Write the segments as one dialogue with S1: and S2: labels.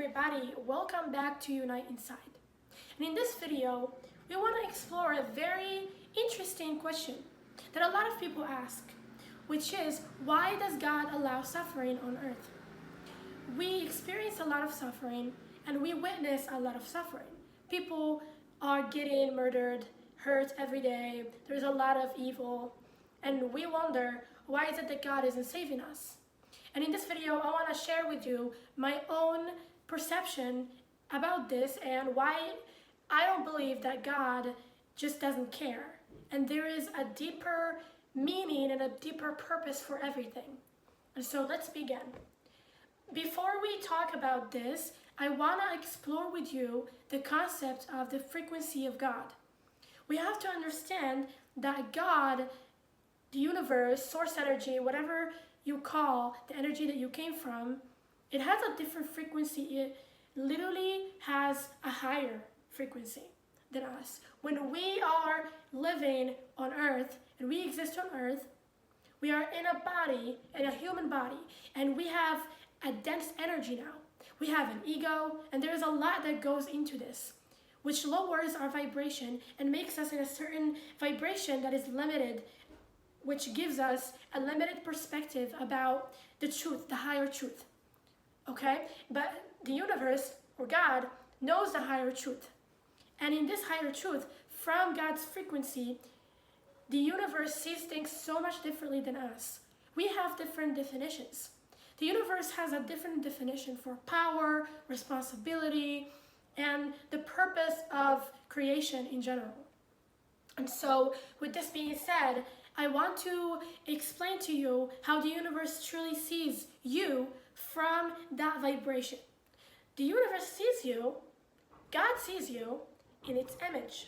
S1: everybody, welcome back to Unite Inside. And in this video, we want to explore a very interesting question that a lot of people ask, which is, why does God allow suffering on earth? We experience a lot of suffering and we witness a lot of suffering. People are getting murdered, hurt every day, there's a lot of evil, and we wonder, why is it that God isn't saving us? And in this video, I want to share with you my own perception about this and why I don't believe that God just doesn't care. And there is a deeper meaning and a deeper purpose for everything. And so let's begin. Before we talk about this, I want to explore with you the concept of the frequency of God. We have to understand that God, the universe, source energy, whatever you call the energy that you came from, it has a different frequency. It literally has a higher frequency than us. When we are living on earth and we exist on earth, we are in a body, in a human body, and we have a dense energy now. We have an ego, and there's a lot that goes into this, which lowers our vibration and makes us in a certain vibration that is limited, which gives us a limited perspective about the truth, the higher truth. Okay? But the universe, or God, knows the higher truth. And in this higher truth, from God's frequency, the universe sees things so much differently than us. We have different definitions. The universe has a different definition for power, responsibility, and the purpose of creation in general. And so, with this being said, I want to explain to you how the universe truly sees you from that vibration. The universe sees you, God sees you in its image.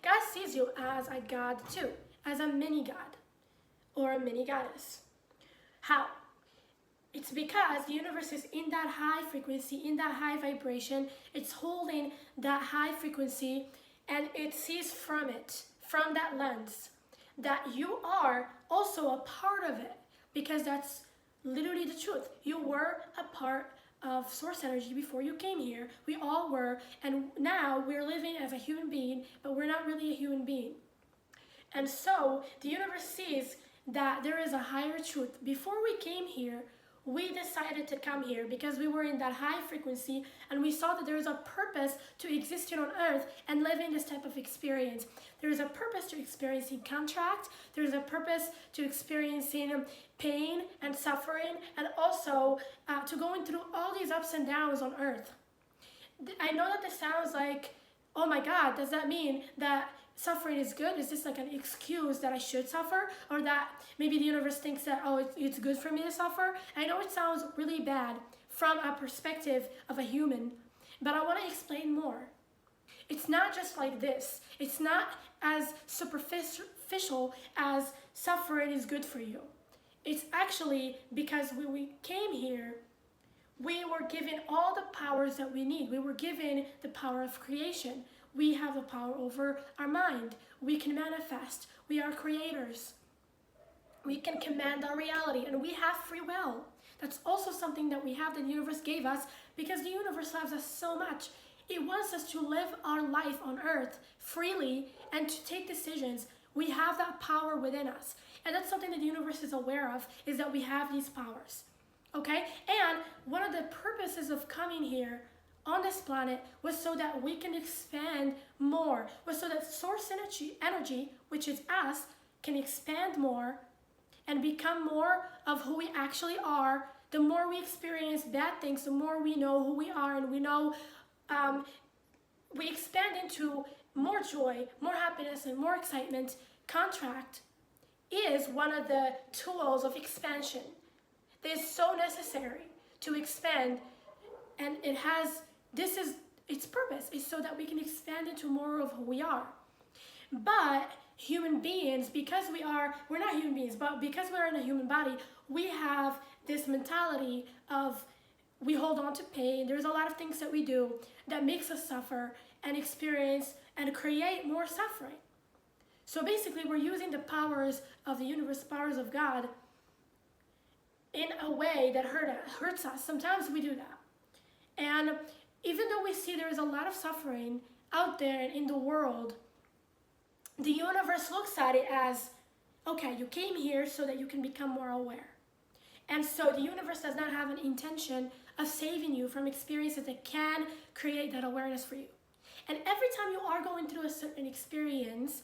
S1: God sees you as a God too, as a mini God or a mini goddess. How? It's because the universe is in that high frequency, in that high vibration. It's holding that high frequency and it sees from it, from that lens, that you are also a part of it, because that's literally the truth. You were a part of source energy before you came here. We all were, and now we're living as a human being, but we're not really a human being. And so the universe sees that there is a higher truth. Before we came here, we decided to come here because we were in that high frequency and we saw that there is a purpose to existing on earth and living this type of experience. There is a purpose to experiencing contract, there is a purpose to experiencing pain and suffering, and also to going through all these ups and downs on earth. I know that this sounds like, oh my God, does that mean that suffering is good? Is this like an excuse that I should suffer? Or that maybe the universe thinks that, oh, it's good for me to suffer? I know it sounds really bad from a perspective of a human, but I want to explain more. It's not just like this. It's not as superficial as suffering is good for you. It's actually because when we came here, we were given all the powers that we need. We were given the power of creation. We have the power over our mind. We can manifest. We are creators. We can command our reality, and we have free will. That's also something that we have, that the universe gave us, because the universe loves us so much. It wants us to live our life on earth freely and to take decisions. We have that power within us. And that's something that the universe is aware of, is that we have these powers. Okay? And one of the purposes of coming here on this planet was so that we can expand more, was so that source energy, which is us, can expand more and become more of who we actually are. The more we experience bad things, the more we know who we are, and we know we expand into more joy, more happiness, and more excitement. Contract is one of the tools of expansion. That is so necessary to expand, and it has, this is its purpose, is so that we can expand into more of who we are. But human beings, because we're not human beings, but because we're in a human body, we have this mentality of, we hold on to pain. There's a lot of things that we do that makes us suffer and experience and create more suffering. So basically, we're using the powers of the universe, powers of God, in a way that hurts us. Sometimes we do that. And even though we see there is a lot of suffering out there in the world, the universe looks at it as, okay, you came here so that you can become more aware. And so the universe does not have an intention of saving you from experiences that can create that awareness for you. And every time you are going through a certain experience,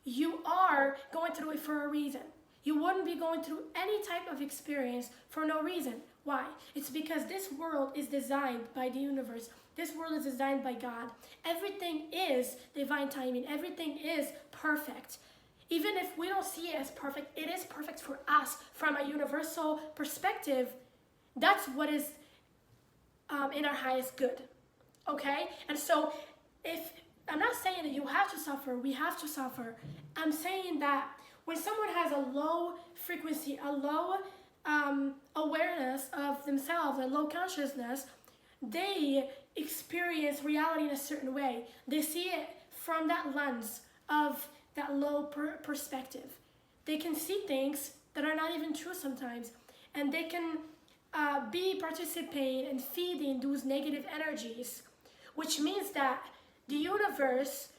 S1: you are going through it for a reason. You wouldn't be going through any type of experience for no reason. Why? It's because this world is designed by the universe. This world is designed by God. Everything is divine timing. Everything is perfect. Even if we don't see it as perfect, it is perfect for us from a universal perspective. That's what is in our highest good. Okay? And so if I'm not saying that you have to suffer, we have to suffer. I'm saying that when someone has a low frequency, a low awareness of themselves, a low consciousness, they experience reality in a certain way. They see it from that lens of that low perspective. They can see things that are not even true sometimes, and they can be participating and feeding those negative energies, which means that the universe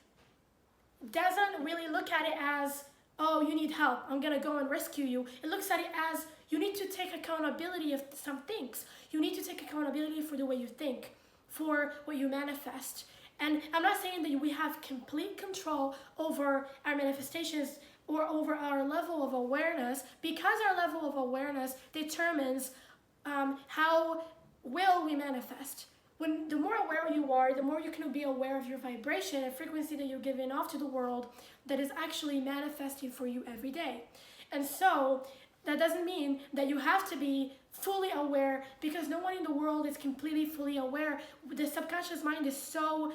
S1: doesn't really look at it as, oh, you need help, I'm gonna go and rescue you. It looks at it as, you need to take accountability of some things. You need to take accountability for the way you think, for what you manifest. And I'm not saying that we have complete control over our manifestations or over our level of awareness, because our level of awareness determines how well we manifest. When the more aware you are, the more you can be aware of your vibration and frequency that you're giving off to the world that is actually manifesting for you every day. And so that doesn't mean that you have to be fully aware, because no one in the world is completely fully aware. The subconscious mind is so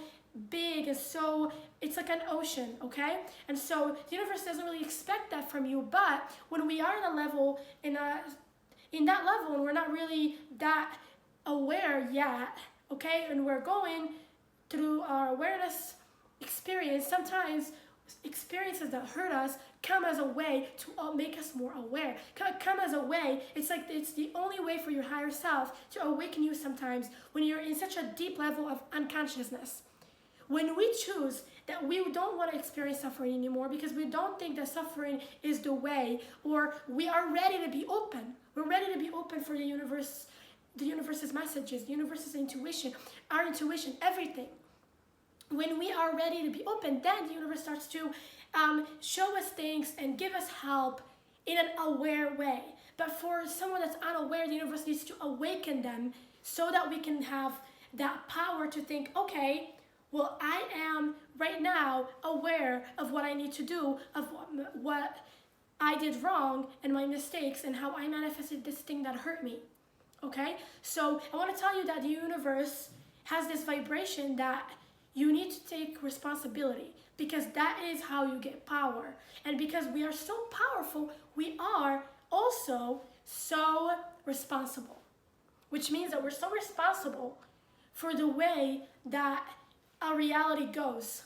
S1: big and so, it's like an ocean, okay? And so the universe doesn't really expect that from you. But when we are in a level, in that level, and we're not really that aware yet, okay, and we're going through our awareness experience, sometimes experiences that hurt us come as a way to make us more aware. Come as a way, it's like it's the only way for your higher self to awaken you sometimes when you're in such a deep level of unconsciousness. When we choose that we don't want to experience suffering anymore because we don't think that suffering is the way, or we are ready to be open. We're ready to be open for the universe's messages, the universe's intuition, our intuition, everything. When we are ready to be open, then the universe starts to show us things and give us help in an aware way. But for someone that's unaware, the universe needs to awaken them so that we can have that power to think, okay, well, I am right now aware of what I need to do, of what I did wrong and my mistakes and how I manifested this thing that hurt me. Okay? So I want to tell you that the universe has this vibration that you need to take responsibility, because that is how you get power. And because we are so powerful, we are also so responsible, which means that we're so responsible for the way that our reality goes.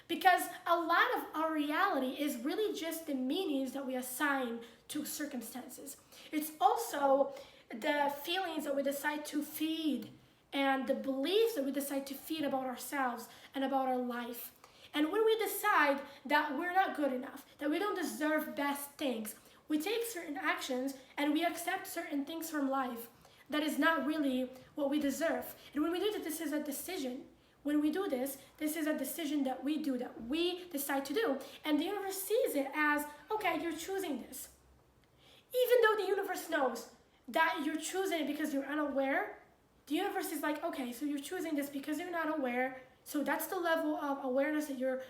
S1: Because a lot of our reality is really just the meanings that we assign to circumstances. It's also the feelings that we decide to feed and the beliefs that we decide to feed about ourselves and about our life. And when we decide that we're not good enough, that we don't deserve best things, we take certain actions and we accept certain things from life that is not really what we deserve. And when we do that, this is a decision. When we do this, this is a decision that we do, that we decide to do. And the universe sees it as, okay, you're choosing this. Even though the universe knows that you're choosing it because you're unaware, the universe is like, okay, so you're choosing this because you're not aware. So that's the level of awareness that you're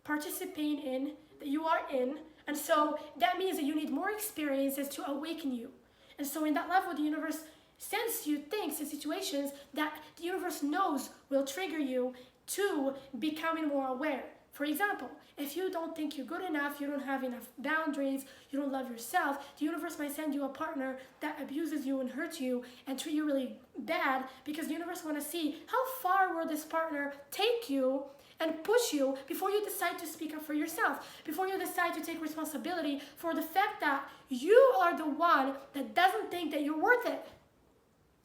S1: participating in, that you are in. And so that means that you need more experiences to awaken you. And so in that level, the universe sends you things and situations that the universe knows will trigger you to becoming more aware. For example, if you don't think you're good enough, you don't have enough boundaries, you don't love yourself, the universe might send you a partner that abuses you and hurts you and treat you really bad, because the universe wants to see how far will this partner take you and push you before you decide to speak up for yourself, before you decide to take responsibility for the fact that you are the one that doesn't think that you're worth it.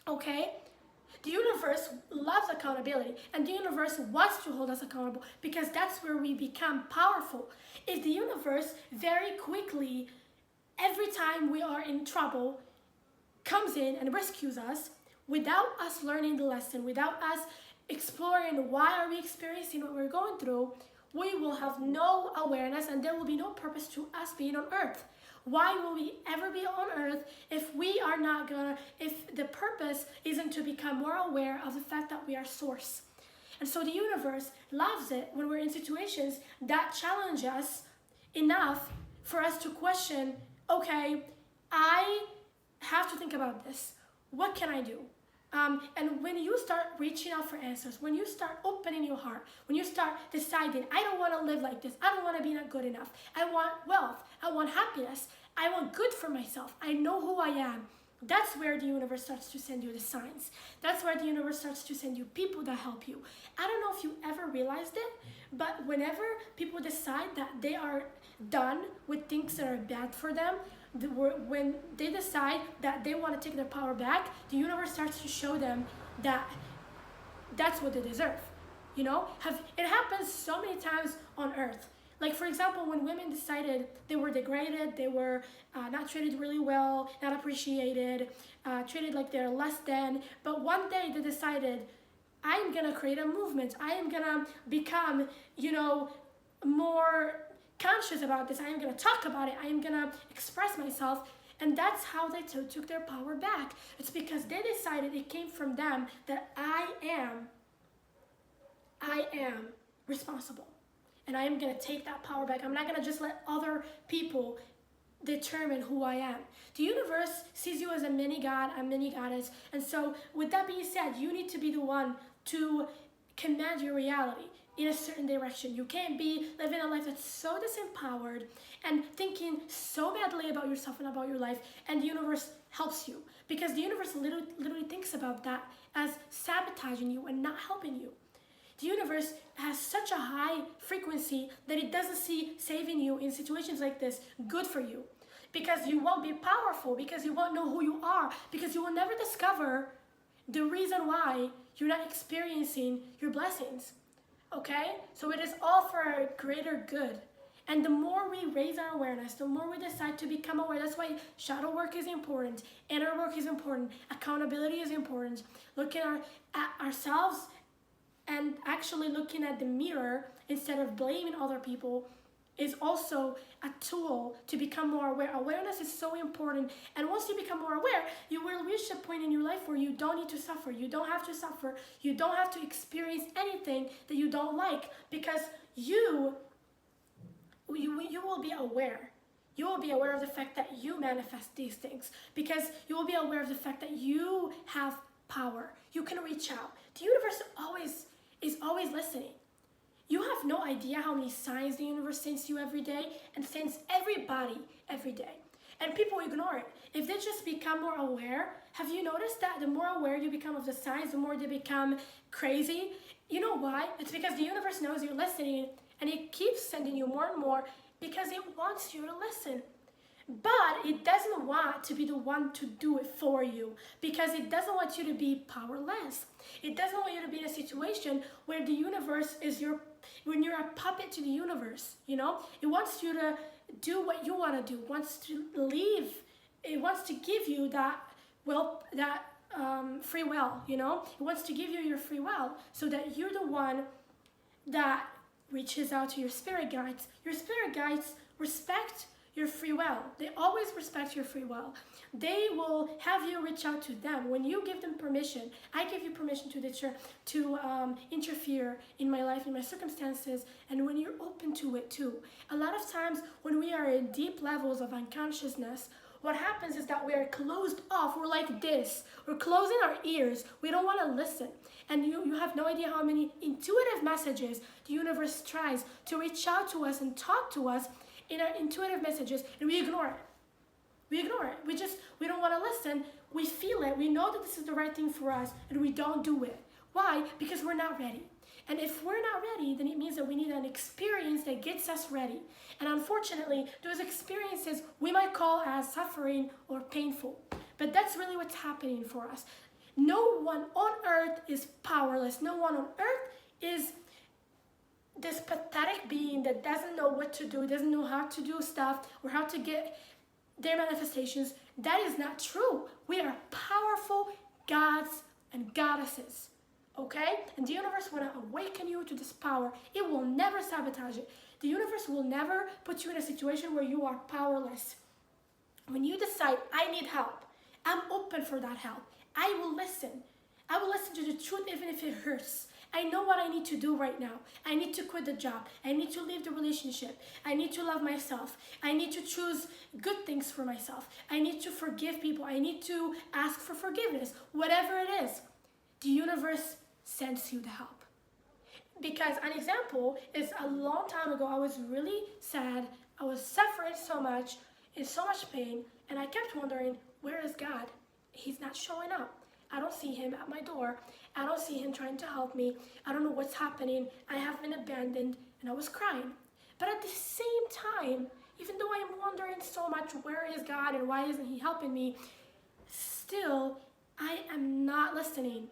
S1: Okay? The universe loves accountability, and the universe wants to hold us accountable because that's where we become powerful. If the universe very quickly, every time we are in trouble, comes in and rescues us without us learning the lesson, without us exploring why are we experiencing what we're going through, we will have no awareness and there will be no purpose to us being on earth. Why will we ever be on earth if the purpose isn't to become more aware of the fact that we are source? And so the universe loves it when we're in situations that challenge us enough for us to question, okay, I have to think about this. What can I do? And when you start reaching out for answers, when you start opening your heart, when you start deciding, I don't want to live like this, I don't want to be not good enough, I want wealth, I want happiness, I want good for myself, I know who I am, that's where the universe starts to send you the signs. That's where the universe starts to send you people that help you. I don't know if you ever realized it, but whenever people decide that they are done with things that are bad for them, when they decide that they want to take their power back, the universe starts to show them that that's what they deserve. You know, it happens so many times on earth. Like, for example, when women decided they were degraded, they were not treated really well, not appreciated, treated like they're less than, but one day they decided, I'm gonna create a movement, I am gonna become, more conscious about this, I am going to talk about it, I am going to express myself, and that's how they took their power back. It's because they decided, it came from them, that I am responsible, and I am going to take that power back. I'm not going to just let other people determine who I am. The universe sees you as a mini god, a mini goddess, and so with that being said, you need to be the one to command your reality in a certain direction. You can't be living a life that's so disempowered and thinking so badly about yourself and about your life, and the universe helps you, because the universe literally thinks about that as sabotaging you and not helping you. The universe has such a high frequency that it doesn't see saving you in situations like this good for you, because you won't be powerful, because you won't know who you are, because you will never discover the reason why you're not experiencing your blessings. Okay? So it is all for our greater good. And the more we raise our awareness, the more we decide to become aware. That's why shadow work is important, inner work is important, accountability is important. Looking at ourselves and actually looking at the mirror instead of blaming other people is also a tool to become more aware. Awareness is so important, and once you become more aware, you will reach a point in your life where you don't need to suffer. You don't have to suffer. You don't have to experience anything that you don't like, because you will be aware. You will be aware of the fact that you manifest these things, because you will be aware of the fact that you have power. You can reach out. The universe is always listening. You have no idea how many signs the universe sends you every day, and sends everybody every day. And people ignore it. If they just become more aware, have you noticed that the more aware you become of the signs, the more they become crazy? You know why? It's because the universe knows you're listening, and it keeps sending you more and more because it wants you to listen. But it doesn't want to be the one to do it for you, because it doesn't want you to be powerless. It doesn't want you to be in a situation where the universe is when you're a puppet to the universe, It wants you to do what you want to do. It wants to leave. It wants to give you that free will, It wants to give you your free will so that you're the one that reaches out to your spirit guides. Your spirit guides respect your free will. They always respect your free will. They will have you reach out to them. When you give them permission, I give you permission to interfere in my life, in my circumstances, and when you're open to it too. A lot of times when we are in deep levels of unconsciousness, what happens is that we are closed off. We're like this. We're closing our ears. We don't want to listen. And you have no idea how many intuitive messages the universe tries to reach out to us and talk to us in our intuitive messages, and we ignore it. We ignore it. We don't want to listen. We feel it. We know that this is the right thing for us, and we don't do it. Why? Because we're not ready. And if we're not ready, then it means that we need an experience that gets us ready. And unfortunately, those experiences we might call as suffering or painful. But that's really what's happening for us. No one on earth is powerless. No one on earth is this pathetic being that doesn't know what to do, doesn't know how to do stuff or how to get their manifestations. That is not true. We are powerful gods and goddesses, okay? And the universe will awaken you to this power. It will never sabotage it. The universe will never put you in a situation where you are powerless. When you decide, I need help, I'm open for that help. I will listen. I will listen to the truth even if it hurts. I know what I need to do right now. I need to quit the job. I need to leave the relationship. I need to love myself. I need to choose good things for myself. I need to forgive people. I need to ask for forgiveness. Whatever it is, the universe sends you the help. Because an example is a long time ago, I was really sad. I was suffering so much, in so much pain, and I kept wondering, where is God? He's not showing up. I don't see him at my door. I don't see him trying to help me. I don't know what's happening. I have been abandoned, and I was crying. But at the same time, even though I'm wondering so much, where is God and why isn't he helping me, still, I am not listening.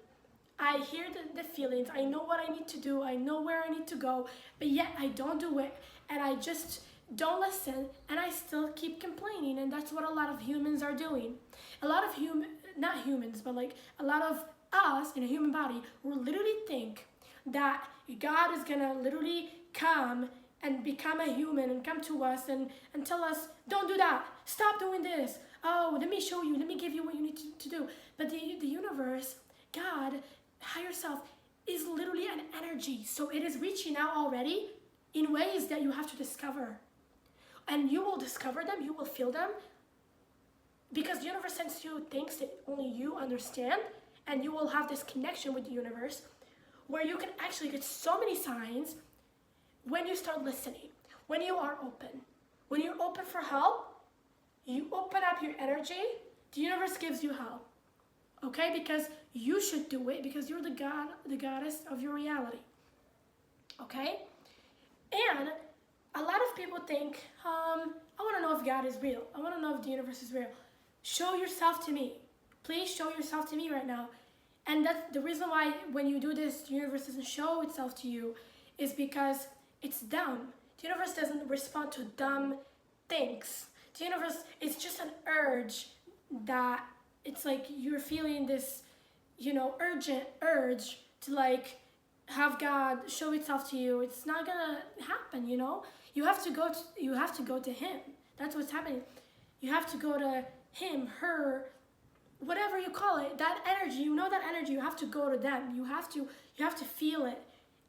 S1: I hear the feelings. I know what I need to do. I know where I need to go, but yet I don't do it, and I just don't listen, and I still keep complaining, and that's what a lot of humans are doing. A lot of not humans, but like a lot of us in a human body will literally think that God is gonna literally come and become a human and come to us and tell us, don't do that, stop doing this, oh, let me show you, let me give you what you need to do. But the universe, God, higher self, is literally an energy, so it is reaching out already in ways that you have to discover. And you will discover them, you will feel them, because the universe sends you things that only you understand, and you will have this connection with the universe where you can actually get so many signs when you start listening, when you are open. When you're open for help, you open up your energy, the universe gives you help, okay? Because you should do it, because you're the god, the goddess of your reality, okay? And a lot of people think, I want to know if God is real. I want to know if the universe is real. Show yourself to me. Please show yourself to me right now. And that's the reason why when you do this, the universe doesn't show itself to you, is because it's dumb. The universe doesn't respond to dumb things. The universe, it's just an urge that it's like you're feeling this, urgent urge to like have God show itself to you. It's not gonna happen, You have to go to him. That's what's happening. You have to go to him, her, whatever you call it, that energy, that energy, you have to go to them. You have to feel it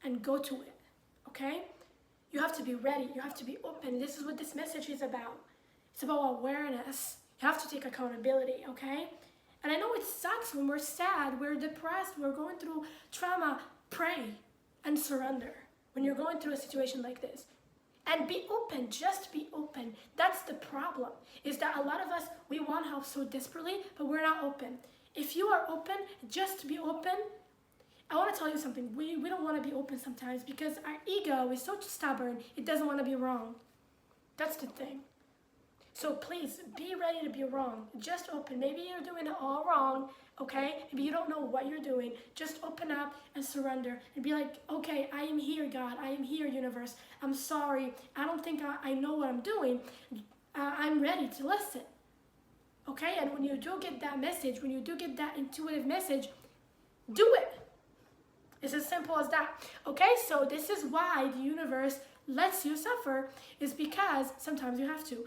S1: and go to it, okay? You have to be ready. You have to be open. This is what this message is about. It's about awareness. You have to take accountability, okay? And I know it sucks when we're sad, we're depressed, we're going through trauma. Pray and surrender when you're going through a situation like this. And be open, just be open. That's the problem, is that a lot of us, we want help so desperately, but we're not open. If you are open, just be open. I want to tell you something. We don't want to be open sometimes because our ego is so stubborn, it doesn't want to be wrong. That's the thing. So please, be ready to be wrong. Just open. Maybe you're doing it all wrong, okay? Maybe you don't know what you're doing. Just open up and surrender and be like, okay, I am here, God. I am here, universe. I'm sorry. I don't think I know what I'm doing. I'm ready to listen, okay? And when you do get that message, when you do get that intuitive message, do it. It's as simple as that, okay? So this is why the universe lets you suffer, is because sometimes you have to.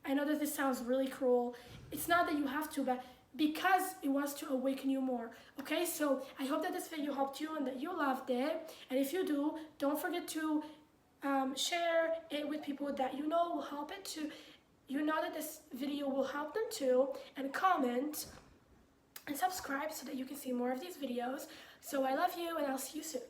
S1: I know that this sounds really cruel. It's not that you have to, but because it wants to awaken you more, okay? So I hope that this video helped you and that you loved it. And if you do, don't forget to share it with people that you know will help it too. You know that this video will help them too. And comment and subscribe so that you can see more of these videos. So I love you, and I'll see you soon.